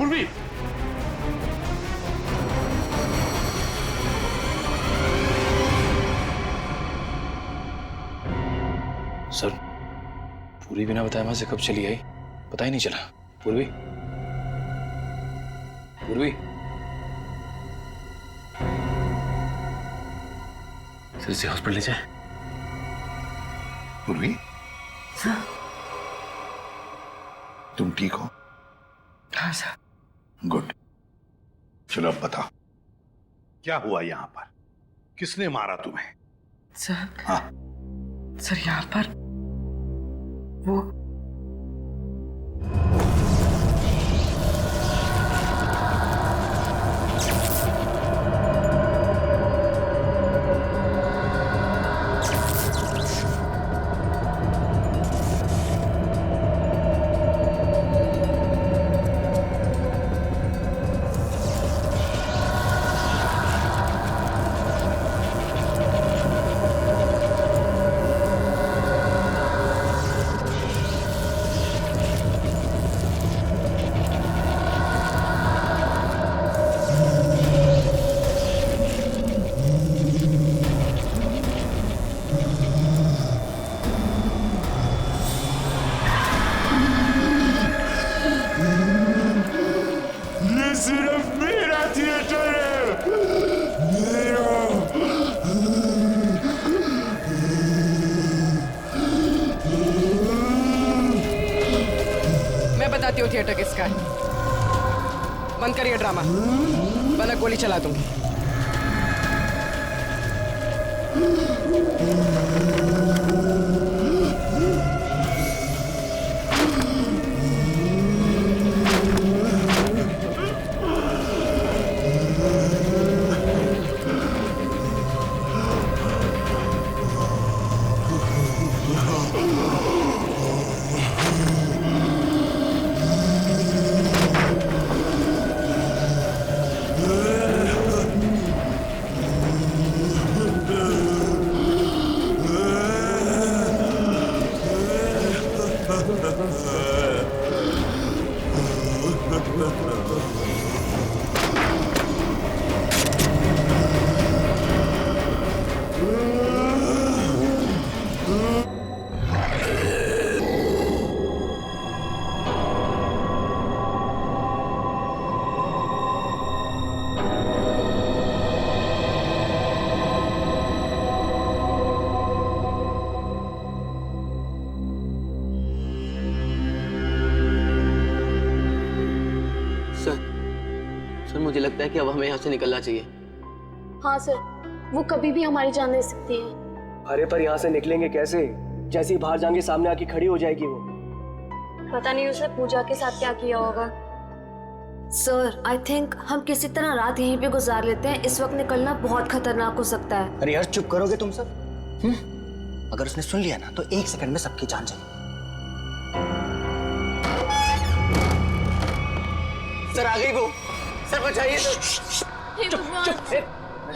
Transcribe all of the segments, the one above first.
पूर्वी, सर पूरी बिना बताए वहां से कब चली आई पता ही नहीं चला। पूर्वी, पूर्वी, सर इसे हॉस्पिटल ले जाए। पूर्वी, तुम ठीक हो? हाँ सर। गुड। चलो अब बताओ, क्या हुआ यहाँ पर? किसने मारा तुम्हें? सर, हाँ, सर यहाँ पर वो सिर्फ मेरा थिएटर है, मेरा। मैं बताती हूँ थिएटर किसका है। बंद करिए ड्रामा, वरना गोली चला दूंगी। सर मुझे लगता है कि अब हमें यहाँ से निकलना चाहिए। हाँ सर, वो कभी भी हमारी जान ले सकती है। अरे पर यहाँ से निकलेंगे कैसे? जैसे ही बाहर जाएंगे सामने आके खड़ी हो जाएगी वो। पता नहीं उसने पूजा के साथ क्या किया होगा। सर, आई थिंक हम किसी तरह रात यहीं पे गुजार लेते हैं। इस वक्त निकलना बहुत खतरनाक हो सकता है। अरे यार चुप करोगे तुम सब? अगर उसने सुन लिया ना तो 1 सेकंड में सबकी जान जाएगी। सर आ गई वो, सर बचाइए। हे भगवान,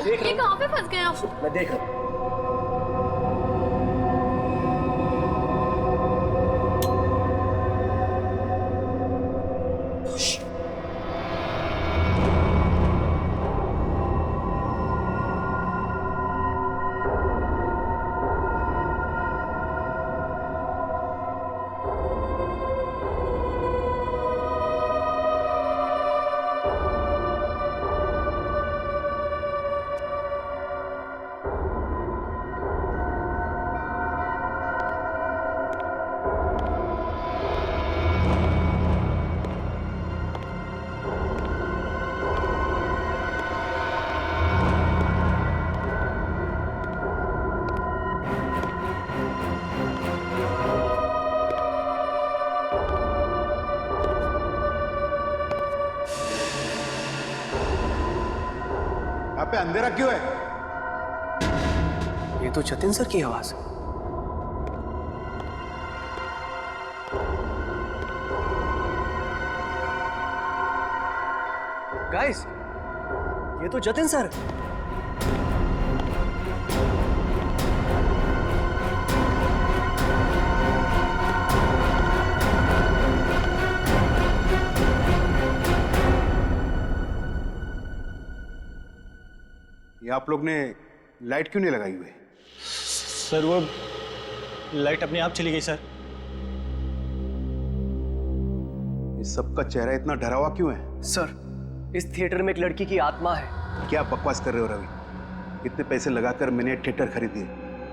ये कहाँ पे फंस गए आप? मैं देख रहा हूँ। यहाँ पे अंधेरा क्यों है? ये तो जतिन सर की आवाज है। गाइस, ये तो जतिन सर। ये आप लोग ने लाइट क्यों नहीं लगाई हुई? सर वो लाइट अपने आप चली गई सर। इस सबका चेहरा इतना डरा हुआ क्यों है? सर, इस थिएटर में एक लड़की की आत्मा है। क्या बकवास कर रहे हो रवि? इतने पैसे लगाकर मैंने थिएटर खरीदी,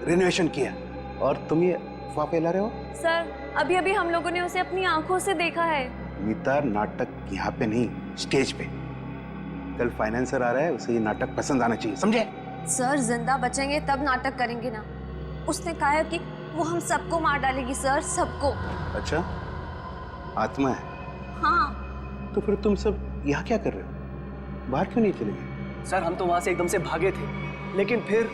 रेनोवेशन किया, और तुम ये अफवाह फैला रहे हो? सर, अभी अभी हम लोगों ने उसे अपनी आंखों से देखा है। मीता, नाटक यहाँ पे नहीं, स्टेज पे। कल फाइनेंसर आ रहा है, उसे ये नाटक पसंद आना चाहिए, समझे? सर, जिंदा बचेंगे तब नाटक करेंगे ना। उसने कहा है कि वो हम सबको मार डालेगी सर, सबको। अच्छा, आत्मा है? हाँ। तो फिर तुम सब यहाँ क्या कर रहे हो? बाहर क्यों नहीं चले गए? सर, हम तो वहां से एकदम से भागे थे, लेकिन फिर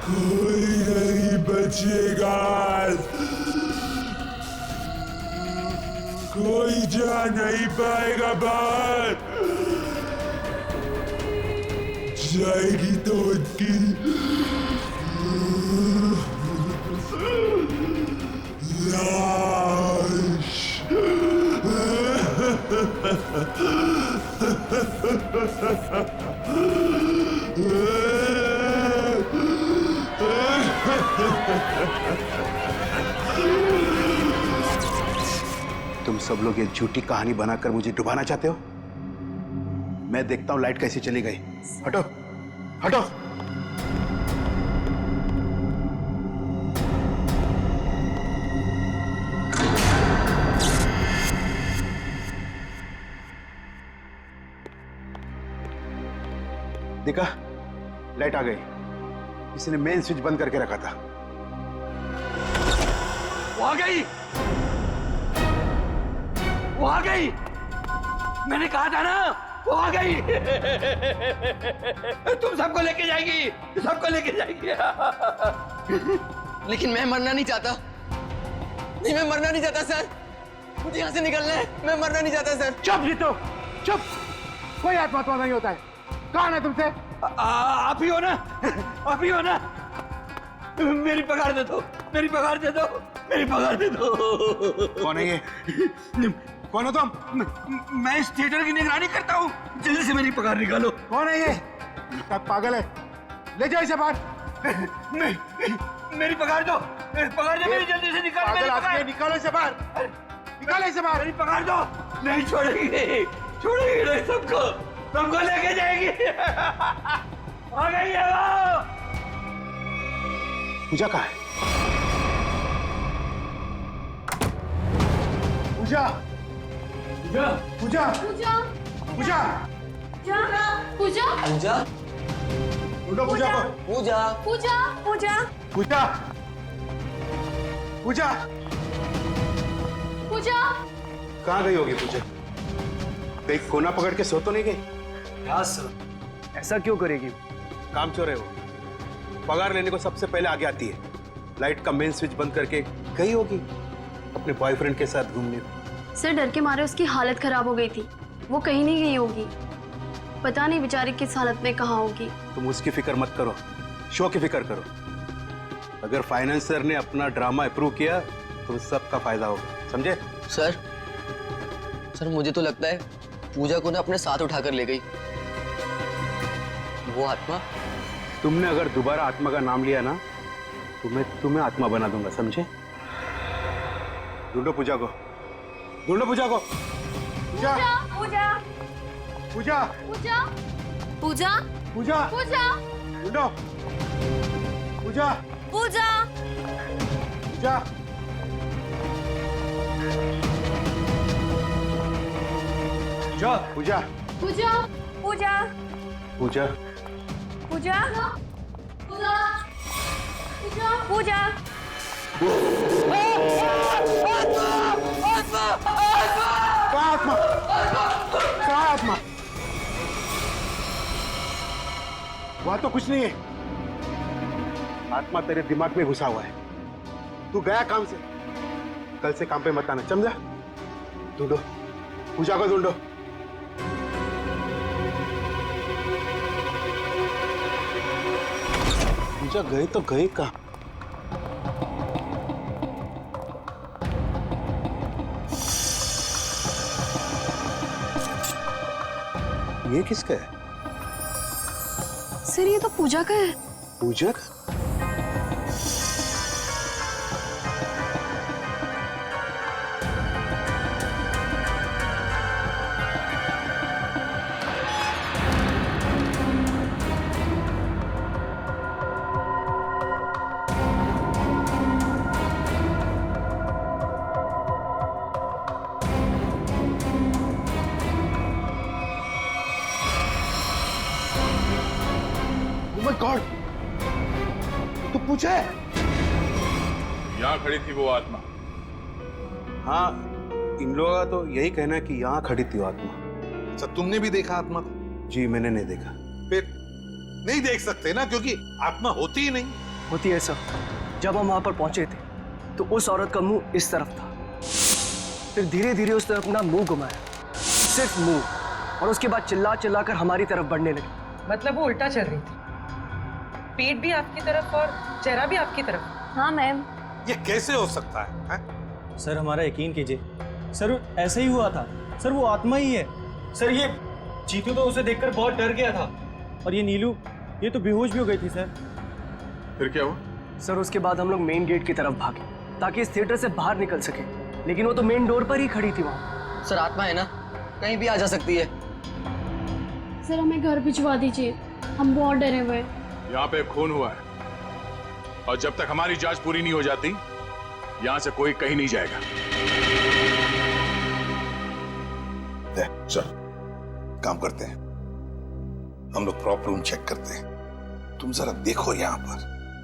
कोई नहीं बचेगा, कोई जा नहीं पाएगा बाहर। जाएगी तो उनकी लाश। तुम सब लोग ये झूठी कहानी बनाकर मुझे डुबाना चाहते हो? मैं देखता हूं लाइट कैसे चली गई। हटो, हटो। देखा, लाइट आ गई। किसी ने मेन स्विच बंद करके रखा था। वो आ गई, वो आ गई। मैंने कहा था ना, वो आ गई। तुम सबको लेके जाएगी, सबको लेके जाएगी। लेकिन मैं मरना नहीं चाहता। नहीं, मैं मरना नहीं चाहता सर। मुझे यहाँ से निकलना है। मैं मरना नहीं चाहता सर। चुप जीतो, चुप। कोई आत्मा नहीं होता है। कौन है तुमसे? आप ही हो ना, आप ही हो ना। मेरी पगार दे दो, मेरी पगार दे दो, मेरी पगार दे दो। कौन है ये? कौन हो तुम? मैं इस थिएटर की निगरानी करता हूँ। जल्दी से मेरी पगार निकालो। कौन है ये? पागल है, ले जाओ इसे बाहर। मेरी पगार दो, पगार दो मेरी, जल्दी से निकालो मेरी पगार। निकालो इसे बाहर, निकालो इसे बाहर। मेरी पगार दो। नहीं छोड़ेगी, छोड़ेगी नहीं सबको, सबको लेके जाएगी। आ गई है वो। पूजा कहाँ है? पूजा, पूजा, पूजा, पूजा, पूजा, पूजा, पूजा, ढूंढो पूजा को। पूजा, पूजा, पूजा, पूजा, पूजा, पूजा। कहाँ गई होगी पूजा? कहीं कोना पकड़ के सो तो नहीं गई? हाँ सर, ऐसा क्यों करेगी? काम चोर है वो। पगार लेने को सबसे पहले आगे आती है। लाइट का मेन स्विच बंद करके गई होगी अपने बॉयफ्रेंड के साथ घूमने। सर, डर के मारे उसकी हालत खराब हो गई थी। वो कहीं नहीं गई होगी। पता नहीं बेचारी किस हालत में कहाँ होगी। तुम उसकी फिक्र मत करो, शो की फिक्र करो। अगर फाइनेंसर ने अपना ड्रामा अप्रूव किया तो सबका फायदा होगा, समझे? सर, सर मुझे तो लगता है पूजा को ना अपने साथ उठाकर ले गई वो आत्मा। तुमने अगर दोबारा आत्मा का नाम लिया ना तो मैं तुम्हें आत्मा बना दूंगा, समझे? ढूंढो पूजा को, ढूंढो पूजा को। पूजा, पूजा, पूजा, पूजा, पूजा, पूजा, पूजा, ढूंढो पूजा, पूजा, पूजा। पूजा, पूजा, पूजा, पूजा, पूजा, पूजा, पूजा, कहाँ आत्मा? कहाँ आत्मा? वहां तो कुछ नहीं है। आत्मा तेरे दिमाग में घुसा हुआ है। तू गया काम से, कल से काम पे मत आना, समझा? ढूंढो पूजा को, ढूंढो। पूजा गए तो गए कहाँ? ये किसका है? सर ये तो पूजा का है। पूजा का? Oh my God! तो पूजा है। यहाँ खड़ी थी वो आत्मा। हाँ, इन लोगों का तो यही कहना है कि यहाँ खड़ी थी वो आत्मा। अच्छा, तुमने भी देखा आत्मा को? जी मैंने नहीं देखा। फिर नहीं देख सकते ना, क्योंकि आत्मा होती ही नहीं। होती है सर। जब हम वहां पर पहुंचे थे तो उस औरत का मुंह इस तरफ था, फिर धीरे धीरे उसने अपना मुंह घुमाया, सिर्फ मुंह, और उसके बाद चिल्ला चिल्ला कर हमारी तरफ बढ़ने लगी। मतलब वो उल्टा चल रही थी, पेट भी आपकी तरफ और चेहरा भी आपकी तरफ। हाँ मैम। ये कैसे हो सकता है? सर हमारा यकीन कीजिए, सर ऐसा ही हुआ था। सर वो आत्मा ही है। सर ये चीतू तो उसे देखकर बहुत डर गया था, और ये नीलू ये तो बेहोश भी हो गई थी सर। फिर क्या हुआ? सर उसके बाद हम लोग मेन गेट की तरफ भागे ताकि इस थिएटर से बाहर निकल सके, लेकिन वो तो मेन डोर पर ही खड़ी थी वहां। सर आत्मा है ना, कहीं भी आ जा सकती है। सर हमें घर भिजवा दीजिए, हम बहुत डरे हुए हैं। यहाँ पे खून हुआ है, और जब तक हमारी जांच पूरी नहीं हो जाती यहाँ से कोई कहीं नहीं जाएगा। चल काम करते हैं, हम लोग प्रॉप रूम चेक करते हैं। तुम जरा देखो यहाँ पर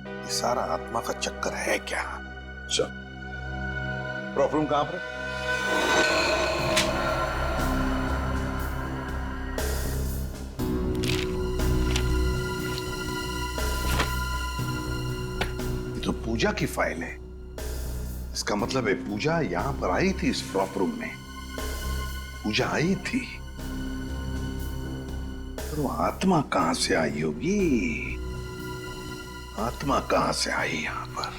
ये सारा आत्मा का चक्कर है क्या। चल प्रॉप रूम कहाँ पर? ये तो पूजा की फाइल है। इसका मतलब है पूजा यहां पर आई थी इस प्रॉप रूम में। पूजा आई थी, पर वो आत्मा कहां से आई होगी? आत्मा कहां से आई यहां पर?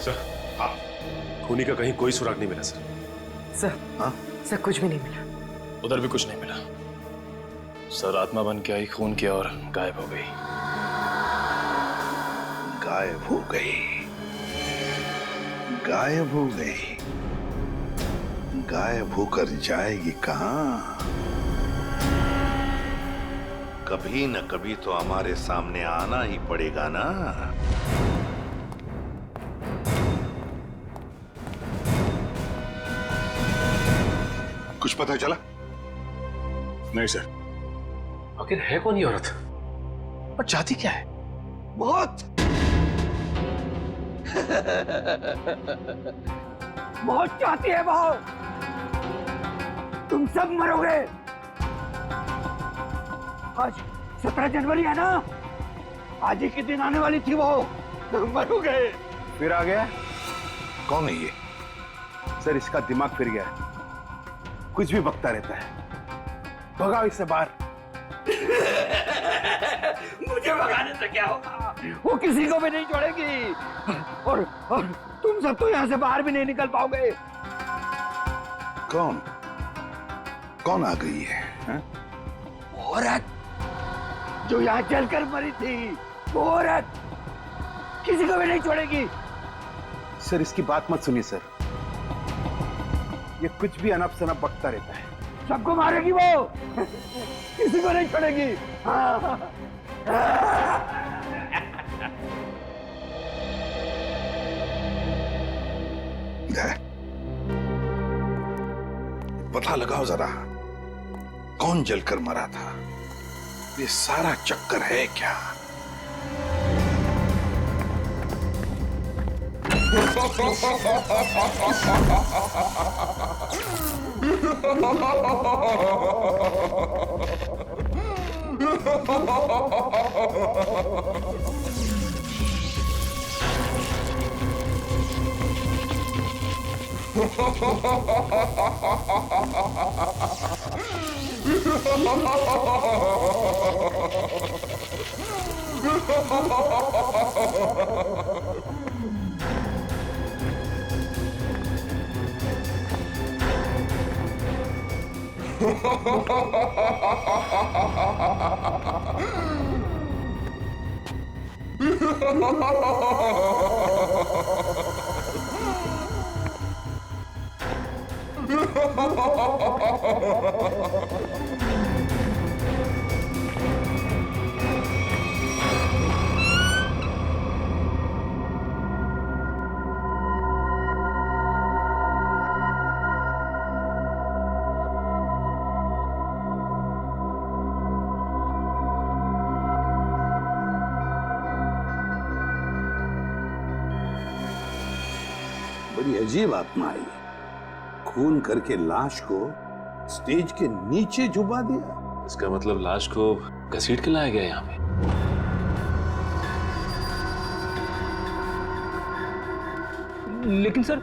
सर हाँ, खूनी का कहीं कोई सुराग नहीं मिला सर। सर हाँ सर कुछ भी नहीं मिला। उधर भी कुछ नहीं मिला सर। आत्मा बन के आई, खून किया और गायब हो गई। गायब हो गई, गायब हो गई। गायब होकर जाएगी कहां? कभी न कभी तो हमारे सामने आना ही पड़ेगा ना। कुछ पता चला? नहीं सर। आखिर है कौन ये औरत और चाहती क्या है? बहुत बहुत चाहती है वो। तुम सब मरोगे। आज 17 जनवरी है ना, आज ही के दिन आने वाली थी वो। मरोगे। फिर आ गया। कौन है ये? सर इसका दिमाग फिर गया है, कुछ भी बकता रहता है। भगाओ इससे बाहर। मुझे भगाने से क्या होगा? वो किसी को भी नहीं छोड़ेगी, और तुम सब तो यहाँ से बाहर भी नहीं निकल पाओगे। कौन कौन आ गई है, है? औरत जो यहाँ जलकर मरी थी, वो औरत किसी को भी नहीं छोड़ेगी। सर इसकी बात मत सुनिए सर, ये कुछ भी अनप शनप बकता रहता है। सबको मारेगी वो, किसी को नहीं छोड़ेगी। हाँ। पता लगाओ जरा, कौन जलकर मरा था? ये सारा चक्कर है क्या? बड़ी अजीब आत्मा आई, खून करके लाश को स्टेज के नीचे छुपा दिया। इसका मतलब लाश को घसीट के लाया गया यहाँ पे। लेकिन सर,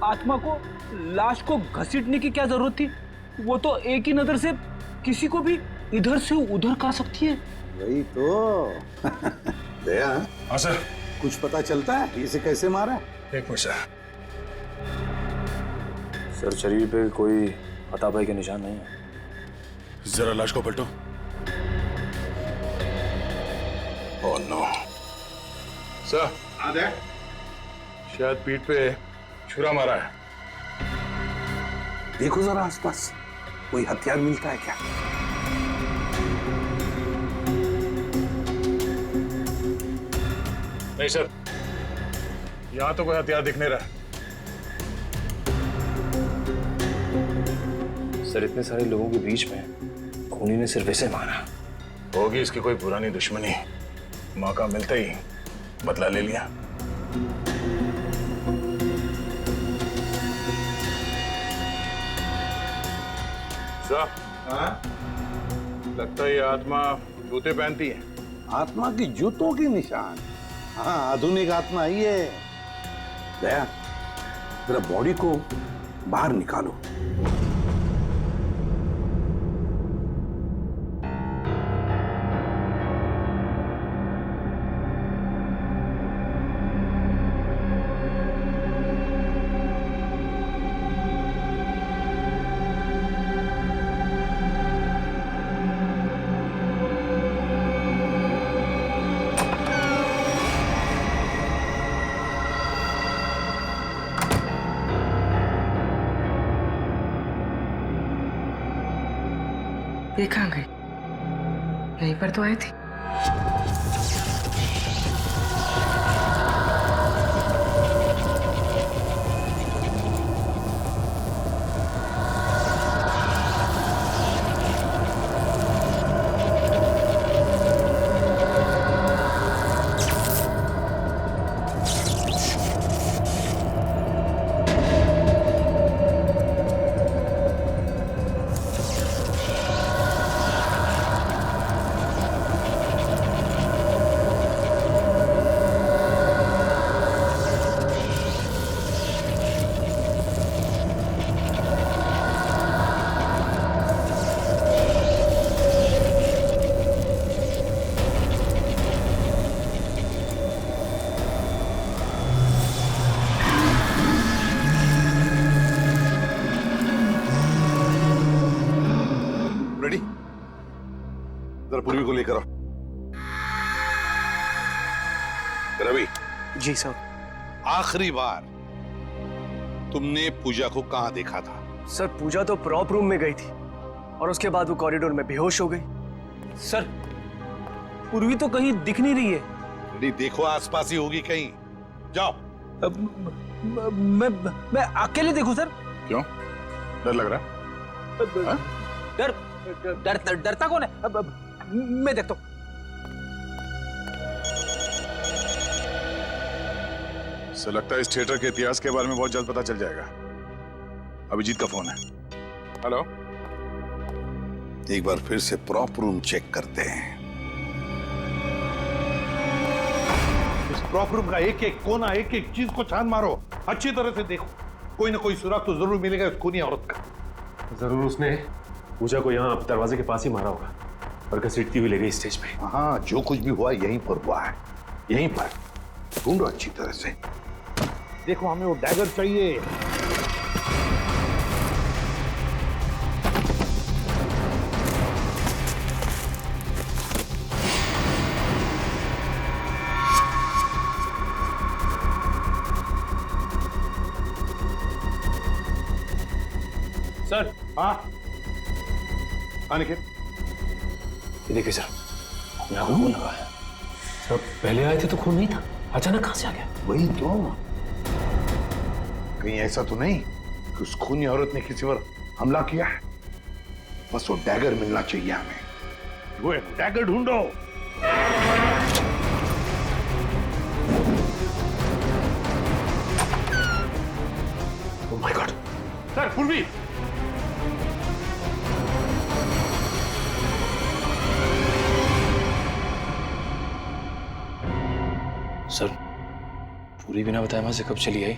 आत्मा को लाश को घसीटने की क्या जरूरत थी? वो तो एक ही नजर से किसी को भी इधर से उधर कर सकती है। वही तो। दया, हाँ सर। कुछ पता चलता है इसे कैसे मारा? एक मिनट सर। सर, शरीर पे कोई हाथापाई के निशान नहीं है। जरा लाश को पलटो। Oh no sir. हाँ दया, शायद पीठ पे छुरा मारा है। देखो जरा आसपास कोई हथियार मिलता है क्या? नहीं सर, यहां तो कोई हथियार दिख नहीं रहा। सर, इतने सारे लोगों के बीच में खूनी ने सिर्फ ऐसे मारा। होगी इसकी कोई पुरानी दुश्मनी, मौका मिलते ही बदला ले लिया। सर, हाँ? लगता है ये आत्मा जूते पहनती है। आत्मा की जूतों के निशान? हाँ, आधुनिक आत्मा ही है। दया, जरा बॉडी को बाहर निकालो। ये कहाँ गई? यहीं पर तो आई थी। पूर्वी को लेकर आओ। रवि। जी सर। आखिरी बार तुमने पूजा को कहां देखा था? सर, पूजा तो प्रॉप रूम में गई थी और उसके बाद वो कॉरिडोर में बेहोश हो गई। सर, पूर्वी तो कहीं दिख नहीं रही है। नहीं, देखो आसपास ही होगी कहीं। जाओ। मैं अकेले देखूं सर? क्यों? डर लग रहा है? डरता कौन है? मैं देखता हूं। सर, लगता है इस थिएटर के इतिहास के बारे में बहुत जल्द पता चल जाएगा। अभिजीत का फोन है। हेलो। एक बार फिर से प्रॉप रूम चेक करते हैं। इस प्रॉप रूम का एक एक कोना, एक एक चीज को छान मारो, अच्छी तरह से देखो। कोई ना कोई सुराग तो जरूर मिलेगा उस खूनी औरत का। जरूर उसने पूजा को यहाँ दरवाजे के पास ही मारा होगा और घसीटती हुई ले गई स्टेज पे। हाँ, जो कुछ भी हुआ यहीं पर हुआ है। यहीं पर ढूंढो अच्छी तरह से। देखो, हमें वो डैगर चाहिए। हाँ अनिकेत, ये देखिए सर, यहाँ को खून लगा है। सर पहले आए थे तो खून नहीं था, अचानक कहाँ से आ गया? वही तो, कहीं ऐसा तो नहीं कि उस खूनी औरत ने किसी पर हमला किया है? बस वो डैगर मिलना चाहिए हमें। वो एक डैगर ढूंढो। Oh my God. सर पूर्वी, सर पूरी बिना बताए वहां से कब चली आई,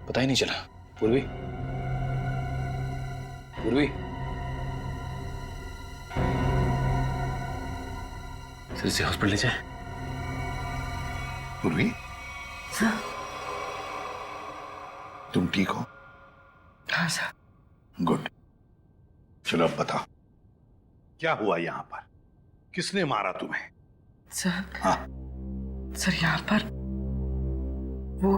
पता ही नहीं चला। पूर्वी, पूर्वी, सर इसे हॉस्पिटल ले जाए। पूर्वी, तुम ठीक हो? हाँ सर। गुड। चलो अब बताओ, क्या हुआ यहां पर? किसने मारा तुम्हें? सर, हाँ सर यहाँ पर वो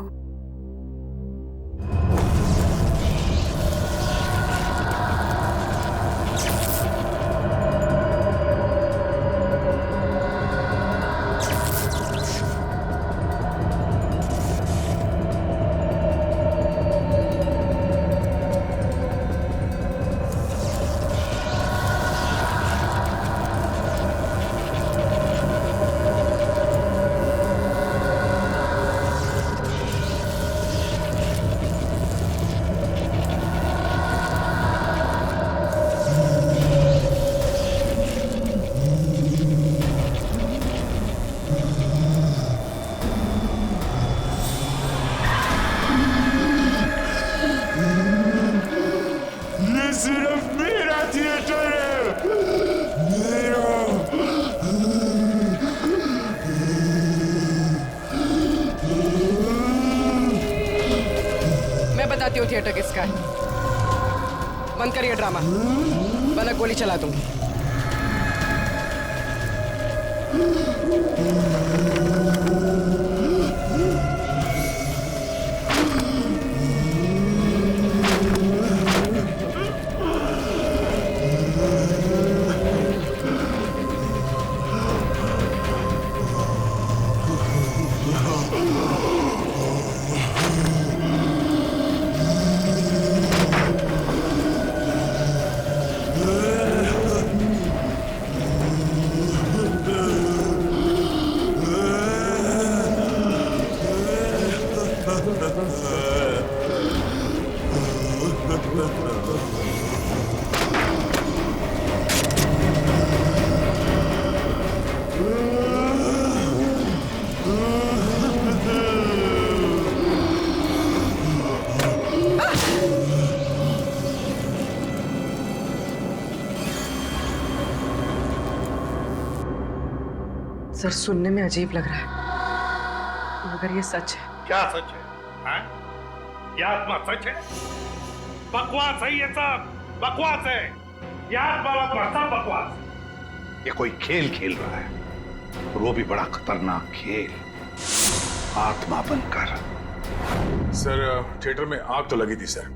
बताती हूँ थिएटर किसका है। बंद करिए ड्रामा, वरना गोली चला दूंगी। सर सुनने में अजीब लग रहा है, मगर ये सच है। क्या सच है? हाँ? ये आत्मा सच है? बकवास है ये सब, बकवास है। ये आत्मा सब बकवास। ये कोई खेल खेल रहा है, और वो भी बड़ा खतरनाक खेल, आत्मा बनकर। सर थिएटर में आग तो लगी थी सर,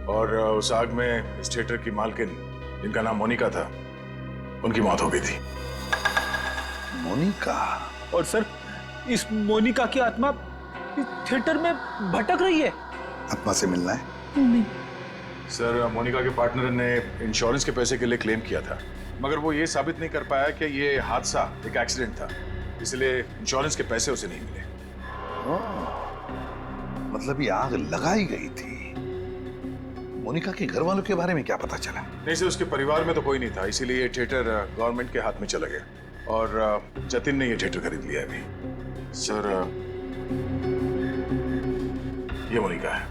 और उस आग में इस थिएटर की मालकिन जिनका नाम मोनिका था, उनकी मौत हो गई थी। मोनिका? और सर इस मोनिका की आत्मा इस थिएटर में भटक रही है। आत्मा से मिलना है? नहीं सर मोनिका के पार्टनर ने इंश्योरेंस के पैसे के लिए क्लेम किया था, मगर वो ये साबित नहीं कर पाया कि ये हादसा एक एक्सीडेंट था, इसलिए इंश्योरेंस के पैसे उसे नहीं मिले। मतलब ये आग लगाई गई थी। मोनिका के घर वालों के बारे में क्या पता चला? नहीं सर, उसके परिवार में तो कोई नहीं था, इसीलिए ये थिएटर गवर्नमेंट के हाथ में चला गया, और जतिन ने ये थिएटर खरीद लिया अभी। सर ये मोनिका है।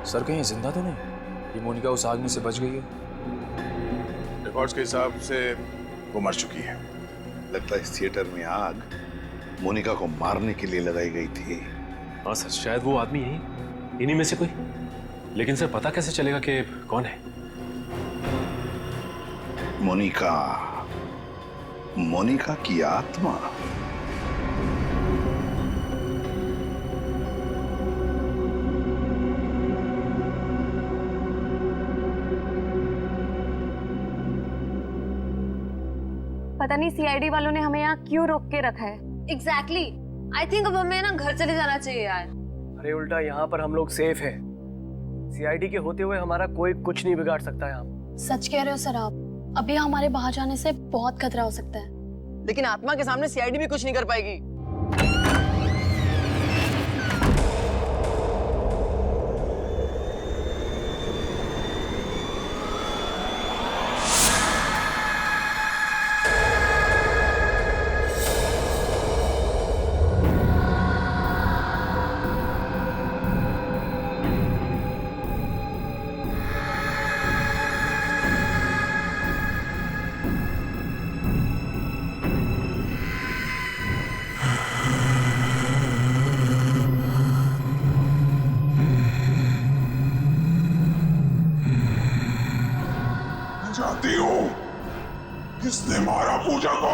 सर कहीं जिंदा तो नहीं? ये मोनिका उस आग में से बच गई है? रिकॉर्ड्स के हिसाब से वो मर चुकी है। लगता है इस थिएटर में आग मोनिका को मारने के लिए लगाई गई थी। हाँ सर, शायद वो आदमी यही, इन्हीं में से कोई। लेकिन सर पता कैसे चलेगा कि कौन है? मोनिका, मोनिका की आत्मा। पता नहीं सीआईडी वालों ने हमें यहाँ क्यों रोक के रखा है। एग्जैक्टली आई थिंक अब हमें ना घर चले जाना चाहिए यार। अरे उल्टा यहाँ पर हम लोग सेफ हैं। सीआईडी के होते हुए हमारा कोई कुछ नहीं बिगाड़ सकता यहाँ। सच कह रहे हो सर आप, अभी हमारे बाहर जाने से बहुत खतरा हो सकता है। लेकिन आत्मा के सामने सीआईडी भी कुछ नहीं कर पाएगी। जानती हूँ किसने मारा पूजा को?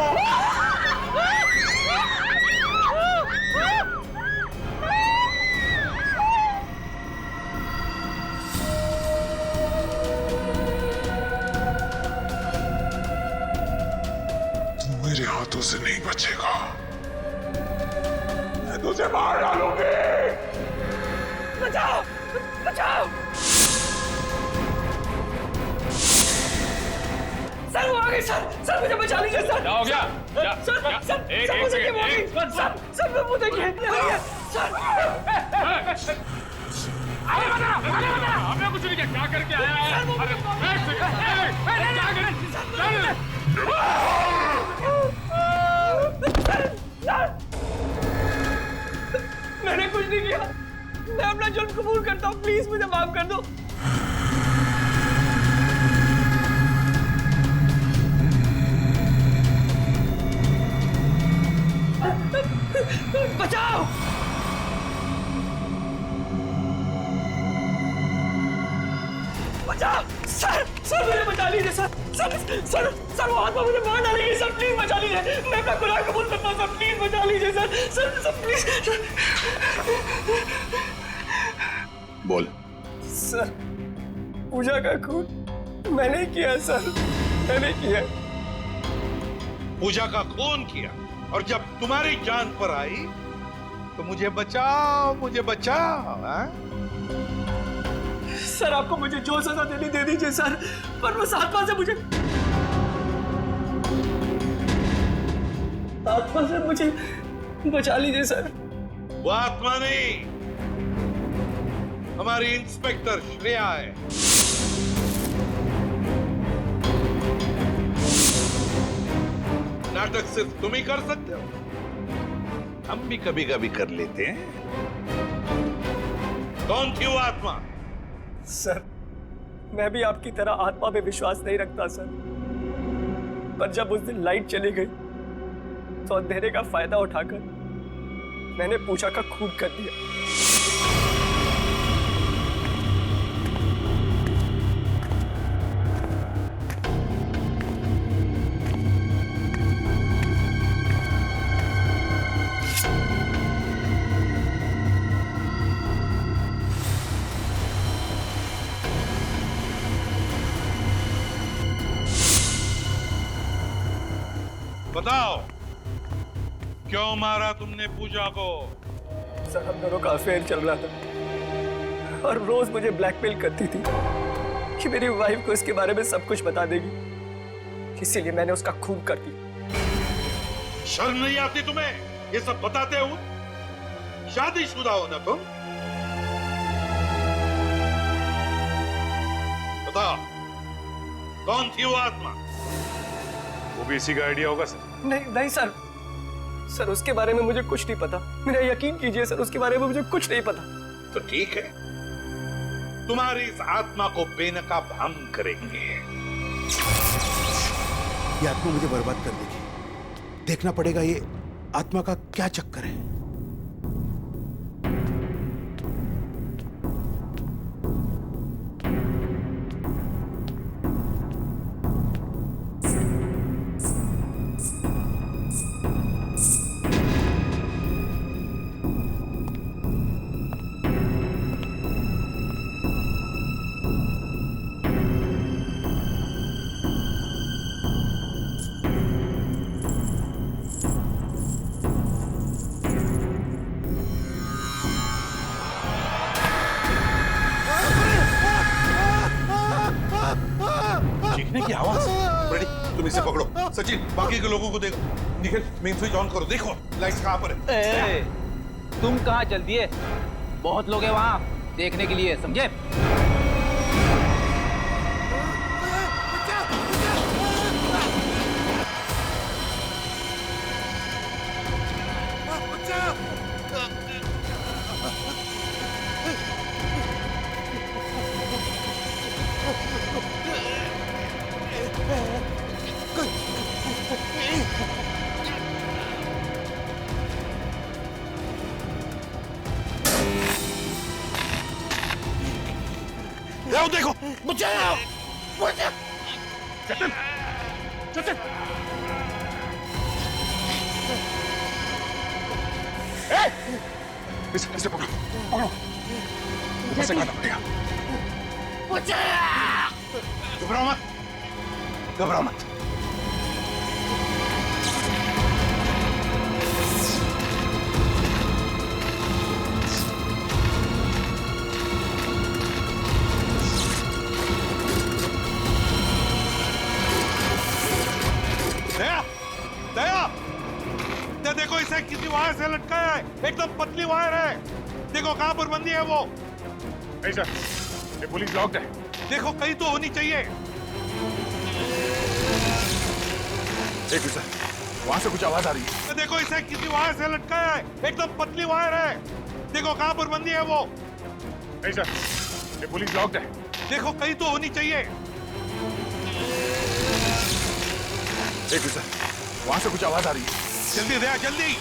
तू मेरे हाथों से नहीं बचेगा, मैं तुझे मार डालूंगी। बचाओ बचाओ। सर वो आ गए सर मुझे बचा लीजिए सर। क्या हो गया? सर मुझे क्या बोल रही? सर वो देखिए सर। हमने कुछ नहीं किया, क्या करके आया है? मैंने कुछ नहीं किया, मैं अपना जुर्म कबूल करता हूँ, प्लीज मुझे माफ कर दो। बचाओ। बचाओ सर मुझे बचा लीजिए सर वो आत्मा मुझे मार डालेगी सर, प्लीज बचा लीजिए। मैं अपना गुनाह कबूल करता हूँ सर, प्लीज बचा लीजिए सर प्लीज। बोल। सर पूजा का खून मैंने किया सर, मैंने किया। पूजा का खून किया और जब तुम्हारी जान पर आई तो मुझे बचाओ हाँ? सर आपको मुझे जो सजा देनी दे दीजिए सर, पर वो आत्मा से मुझे बचा लीजिए सर। वो आत्मा नहीं, हमारी इंस्पेक्टर श्रेया है। नाटक सिर्फ तुम ही कर सकते हो, हम भी कभी कभी कर लेते हैं। कौन थी वो आत्मा? सर मैं भी आपकी तरह आत्मा पे विश्वास नहीं रखता सर, पर जब उस दिन लाइट चली गई तो अंधेरे का फायदा उठाकर मैंने पूजा का खून कर दिया। बताओ क्यों मारा तुमने पूजा को? सर हम दोनों का अफेयर चल रहा था और रोज मुझे ब्लैकमेल करती थी कि मेरी वाइफ को इसके बारे में सब कुछ बता देगी, इसीलिए मैंने उसका खून कर दिया। शर्म नहीं आती तुम्हें ये सब बताते हुए? शादीशुदा हो ना तुम? बताओ कौन थी वो आत्मा? वो भी इसी का आइडिया होगा सर। नहीं सर उसके बारे में मुझे कुछ नहीं पता, मेरा यकीन कीजिए सर, उसके बारे में मुझे कुछ नहीं पता। तो ठीक है, तुम्हारी इस आत्मा को बेनकाब हम करेंगे। ये आत्मा मुझे बर्बाद कर देगी, देखना पड़ेगा ये आत्मा का क्या चक्कर है। सचिन बाकी के लोगों को देखो। निखिल मेन स्विच ऑन करो, देखो लाइट्स कहाँ पर है। तुम कहाँ चल दिए? बहुत लोग हैं वहाँ देखने के लिए, समझे? देखो बचाओ, बचाओ। जतिन, जतिन। इसे पकड़ो, पकड़ो। ऊपर से काटना पड़ेगा। घबराओ मत, घबराओ मत। देखो इसे किसी वायर से लटकाया है, एकदम पतली वायर है। देखो कहां पर बंदी है वो। नहीं सर, ये पुलिस लॉक्ड है। देखो कहीं तो होनी चाहिए। एक सर, वहां से कुछ आवाज आ रही है। देखो इसे किसी वायर से लटकाया है, एकदम पतली वायर है। देखो कहां पर बंदी है वो। नहीं सर, ये पुलिस लॉक्ड है। देखो कहीं तो होनी चाहिए। एक सर, वहां से कुछ आवाज आ रही है। जल्दी दया, जल्दी।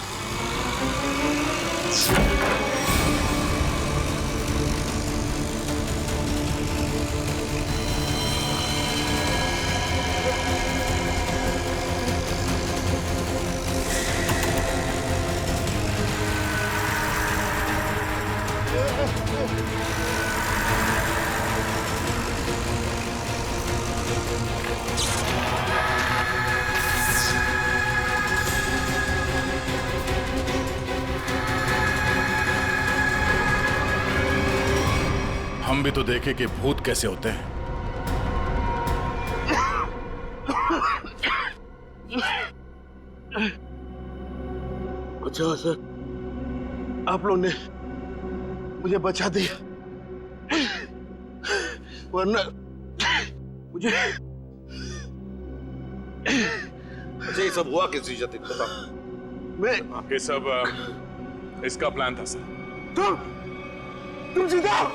हम भी तो देखे कि भूत कैसे होते हैं। अच्छा सर, आप लोग ने मुझे बचा दिया, वरना मुझे। अच्छा ये सब हुआ किसी जतिन को? मैं ये सब इसका प्लान था सर। तुम जिंदा हो?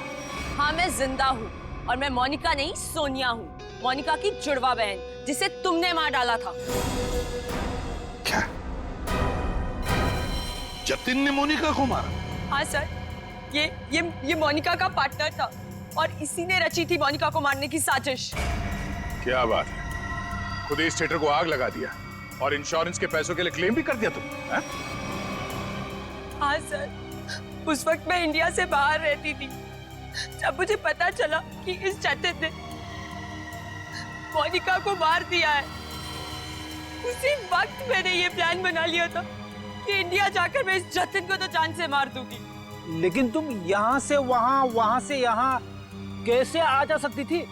हाँ मैं जिंदा हूँ और मैं मोनिका नहीं सोनिया हूँ, मोनिका की जुड़वा बहन जिसे तुमने मार डाला था। क्या? जतिन ने मोनिका को मारा? हाँ सर, ये मोनिका का पार्टनर था और इसी ने रची थी मोनिका को मारने की साजिश। क्या बात है, खुद इस थिएटर को आग लगा दिया और इंश्योरेंस के पैसों के लिए क्लेम भी कर दिया तुम? हाँ सर, उस वक्त मैं इंडिया से बाहर रहती थी। जब मुझे पता चला कि इस जतिन ने मोनिका को मार दिया है, उसी वक्त मैंने ये प्लान बना लिया था कि इंडिया जाकर मैं इस जतिन को तो जान से मार दूंगी। लेकिन तुम यहाँ से वहाँ, वहाँ से यहाँ कैसे आ जा सकती थी?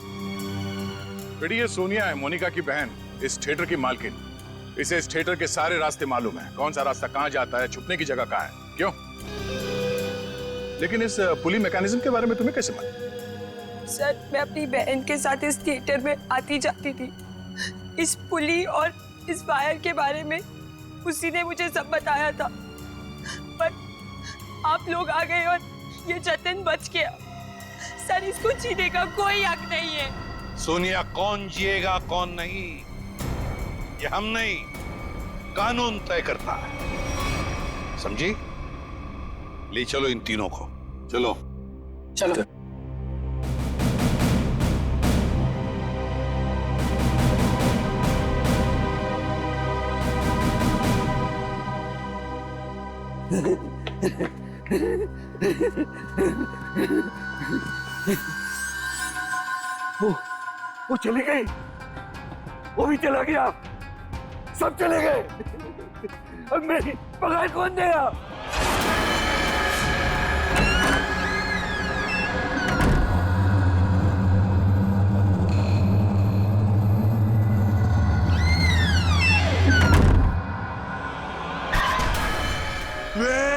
बेटी ये सोनिया है, मोनिका की बहन, इस थिएटर की मालकिन। इसे इस थिएटर के सारे रास्ते मालूम है, कौन सा रास्ता कहाँ जाता है, छुपने की जगह कहाँ है। क्यों? लेकिन इस पुली मैकेनिज्म के बारे में तुम्हें कैसे मालूम? सर मैं अपनी बहन के साथ इस थिएटर में आती जाती थी। इस पुली और इस वायर के बारे में उसी ने मुझे सब बताया था, पर आप लोग आ गए और ये जतिन बच गया। सर इसको जीने का कोई हक नहीं है। सोनिया, कौन जिएगा कौन नहीं ये हम नहीं, कानून तय करता है, समझी? ले चलो इन तीनों को, चलो चलो। वो चली गई, वो भी चला गया, सब चले गए। अब मेरी पगार कौन देगा? वे